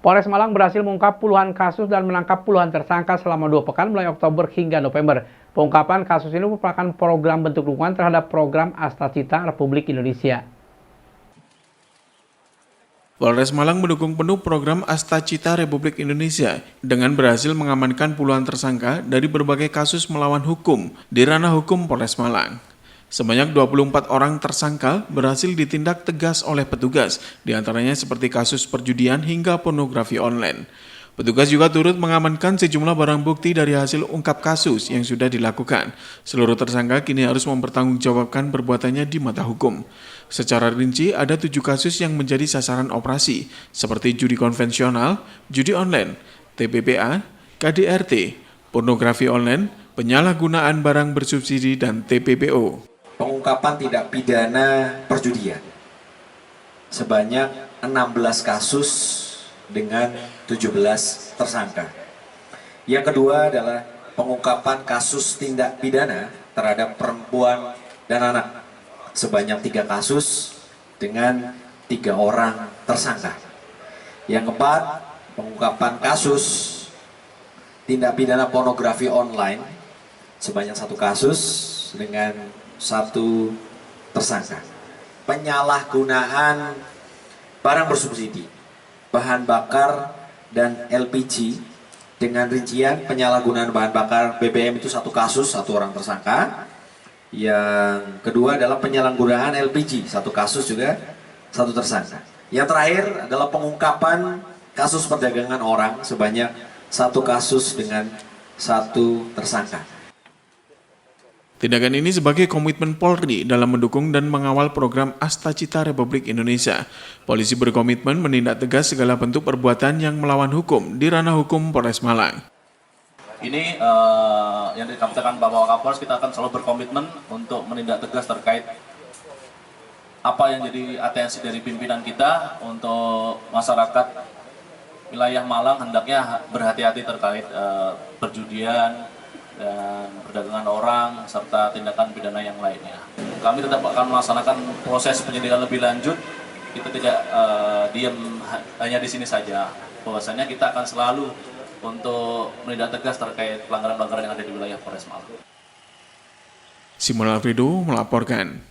Polres Malang berhasil mengungkap puluhan kasus dan menangkap puluhan tersangka selama 2 pekan mulai Oktober hingga November. Pengungkapan kasus ini merupakan program bentuk dukungan terhadap program Astacita Republik Indonesia. Polres Malang mendukung penuh program Astacita Republik Indonesia dengan berhasil mengamankan puluhan tersangka dari berbagai kasus melawan hukum di ranah hukum Polres Malang. Sebanyak 24 orang tersangka berhasil ditindak tegas oleh petugas, diantaranya seperti kasus perjudian hingga pornografi online. Petugas juga turut mengamankan sejumlah barang bukti dari hasil ungkap kasus yang sudah dilakukan. Seluruh tersangka kini harus mempertanggungjawabkan perbuatannya di mata hukum. Secara rinci, ada 7 kasus yang menjadi sasaran operasi, seperti judi konvensional, judi online, TPPA, KDRT, pornografi online, penyalahgunaan barang bersubsidi, dan TPPO. Pengungkapan tindak pidana perjudian sebanyak 16 kasus dengan 17 tersangka. Yang kedua adalah pengungkapan kasus tindak pidana terhadap perempuan dan anak sebanyak 3 kasus dengan 3 orang tersangka. Yang keempat, pengungkapan kasus tindak pidana pornografi online sebanyak 1 kasus dengan 1 tersangka. Penyalahgunaan barang bersubsidi, bahan bakar dan LPG dengan rincian penyalahgunaan bahan bakar BBM itu 1 kasus, 1 orang tersangka. Yang kedua adalah penyalahgunaan LPG, 1 kasus juga 1 tersangka. Yang terakhir adalah pengungkapan kasus perdagangan orang sebanyak 1 kasus dengan 1 tersangka. Tindakan ini sebagai komitmen Polri dalam mendukung dan mengawal program Astacita Republik Indonesia. Polisi berkomitmen menindak tegas segala bentuk perbuatan yang melawan hukum di ranah hukum Polres Malang. Ini yang dikatakan Bapak Kapolres, kita akan selalu berkomitmen untuk menindak tegas terkait apa yang jadi atensi dari pimpinan kita untuk masyarakat wilayah Malang hendaknya berhati-hati terkait perjudian dan perdagangan orang serta tindakan pidana yang lainnya. Kami tetap akan melaksanakan proses penyidikan lebih lanjut. Kita tidak diam hanya di sini saja. Bahwasanya kita akan selalu untuk menindak tegas terkait pelanggaran-pelanggaran yang ada di wilayah Polres Malang. Simon Alfredo melaporkan.